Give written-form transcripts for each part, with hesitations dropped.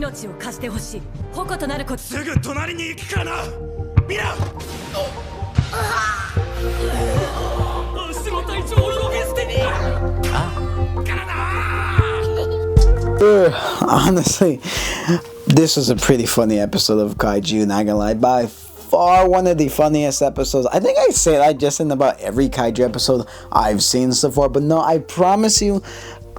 命を貸してほしい。矛となること。すぐ隣に行くからな。みんな。後ろ隊長を呼び捨てに。からな。Honestly, this was a pretty funny episode of Kaiju, not gonna lie. By far one of the funniest episodes. I think I say that just in about every Kaiju episode I've seen so far, but no, I promise you,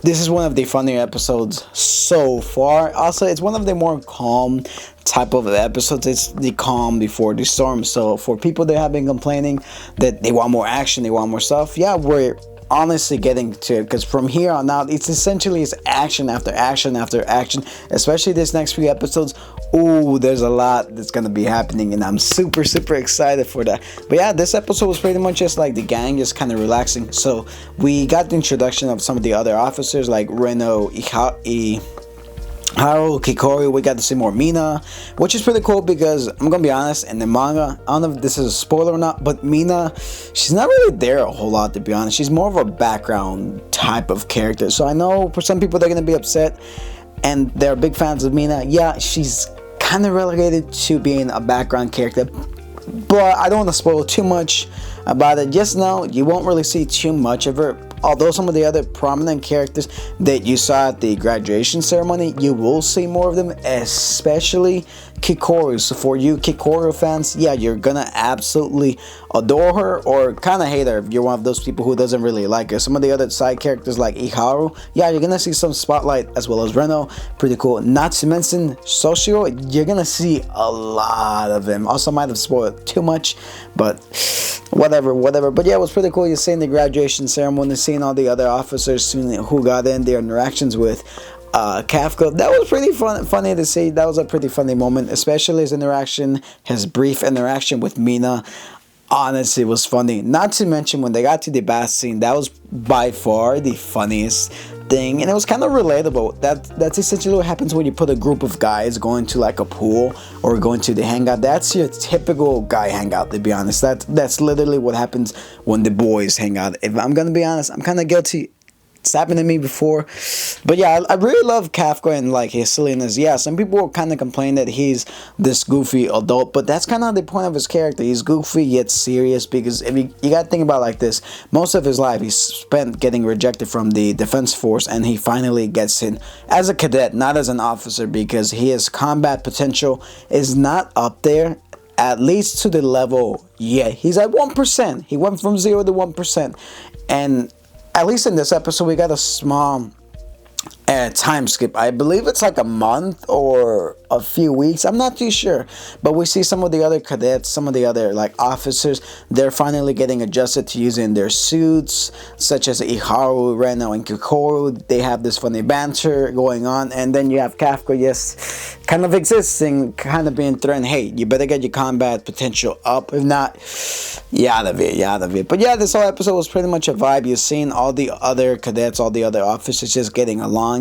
this is one of the funnier episodes so far. Also, it's one of the more calm type of episodes. It's the calm before the storm. So for people that have been complaining that they want more action, they want more stuff, yeah, we're honestly getting to it, because from here on out it's essentially action after action after action, especially this next few episodes. Ooh, there's a lot that's gonna be happening, and I'm super excited for that. But yeah, this episode was pretty much just like the gang just kind of relaxing. So we got the introduction of some of the other officers like Reno, Haru, Kikoru. We got to see more Mina, which is pretty cool, because I'm gonna be honest, in the manga, I don't know if this is a spoiler or not, but Mina, she's not really there a whole lot, to be honest. She's more of a background type of character. So I know for some people they're gonna be upset and they're big fans of Mina. Yeah, she's kind of relegated to being a background character, but I don't want to spoil too much about it. Just know you won't really see too much of her. Although some of the other prominent characters that you saw at the graduation ceremony, you will see more of them, especially Kikoru. So for you Kikoru fans, yeah, you're gonna absolutely adore her or kind of hate her if you're one of those people who doesn't really like her. Some of the other side characters like Iharu, yeah, you're gonna see some spotlight, as well as Reno, pretty cool. Not to mention Soshiro, you're gonna see a lot of him. Also might have spoiled too much, but whatever. But yeah, it was pretty cool. You're seeing the graduation ceremony, seeing all the other officers who got in, their interactions with Kafka. That was pretty funny to see. That was a pretty funny moment, especially his brief interaction with Mina. Honestly, it was funny. Not to mention when they got to the bath scene, that was by far the funniest thing, and it was kind of relatable. That's essentially what happens when you put a group of guys going to like a pool or going to the hangout. That's your typical guy hangout, to be honest. That's literally what happens when the boys hang out. If I'm gonna be honest, I'm kind of guilty. It's happened to me before. But yeah, I really love Kafka and like his silliness. Yeah, some people kind of complain that he's this goofy adult, but that's kind of the point of his character. He's goofy yet serious, because if you gotta think about it like this, most of his life he's spent getting rejected from the defense force, and he finally gets in as a cadet, not as an officer, because his combat potential is not up there, at least to the level. Yeah, he's at 1%. He went from 0 to 1%, and at least in this episode, we got a small time skip. I believe it's like a month or a few weeks. I'm not too sure. But we see some of the other cadets, some of the other like officers, they're finally getting adjusted to using their suits, such as Iharu, Reno, and Kikoru. They have this funny banter going on. And then you have Kafka, yes, kind of existing, kind of being threatened. Hey, you better get your combat potential up. If not, you're out of it. But yeah, this whole episode was pretty much a vibe. You've seen all the other cadets, all the other officers just getting along.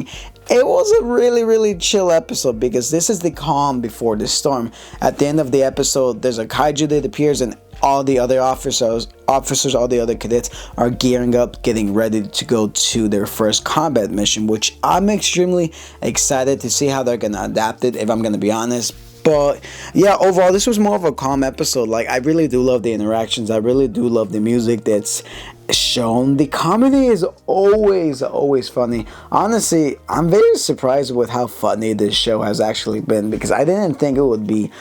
It was a really chill episode, because this is the calm before the storm. At the end of the episode, there's a kaiju that appears, and all the other officers, all the other cadets are gearing up, getting ready to go to their first combat mission, which I'm extremely excited to see how they're gonna adapt it, if I'm gonna be honest. But yeah, overall, this was more of a calm episode. Like, I really do love the interactions. I really do love the music that's shown. The comedy is always funny. Honestly, I'm very surprised with how funny this show has actually been, because I didn't think it would be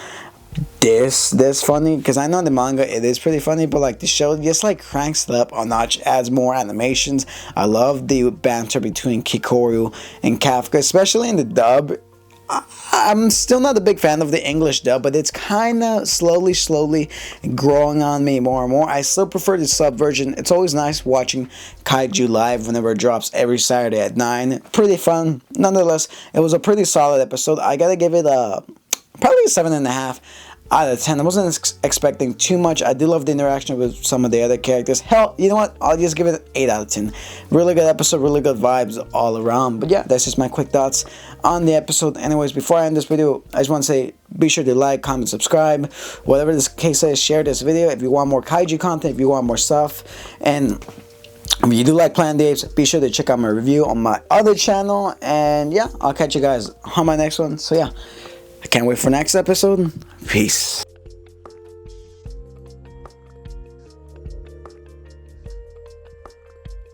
this funny, because I know in the manga it is pretty funny, but like the show just like cranks it up a notch, adds more animations. I love the banter between Kikoru and Kafka, especially in the dub. I'm still not a big fan of the English dub, but it's kind of slowly growing on me more and more. I still prefer the sub version. It's always nice watching Kaiju live whenever it drops every Saturday at 9. Pretty fun. Nonetheless, it was a pretty solid episode. I gotta give it probably a 7.5 out of 10. I wasn't expecting too much. I did love the interaction with some of the other characters. Hell, you know what? I'll just give it an 8 out of 10. Really good episode, really good vibes all around. But yeah, that's just my quick thoughts on the episode. Anyways, before I end this video, I just want to say, be sure to like, comment, subscribe. Whatever this case is, share this video if you want more kaiju content, if you want more stuff. And If you do like Planet of the Apes, be sure to check out my review on my other channel. And yeah, I'll catch you guys on my next one. So yeah, I can't wait for next episode. Peace.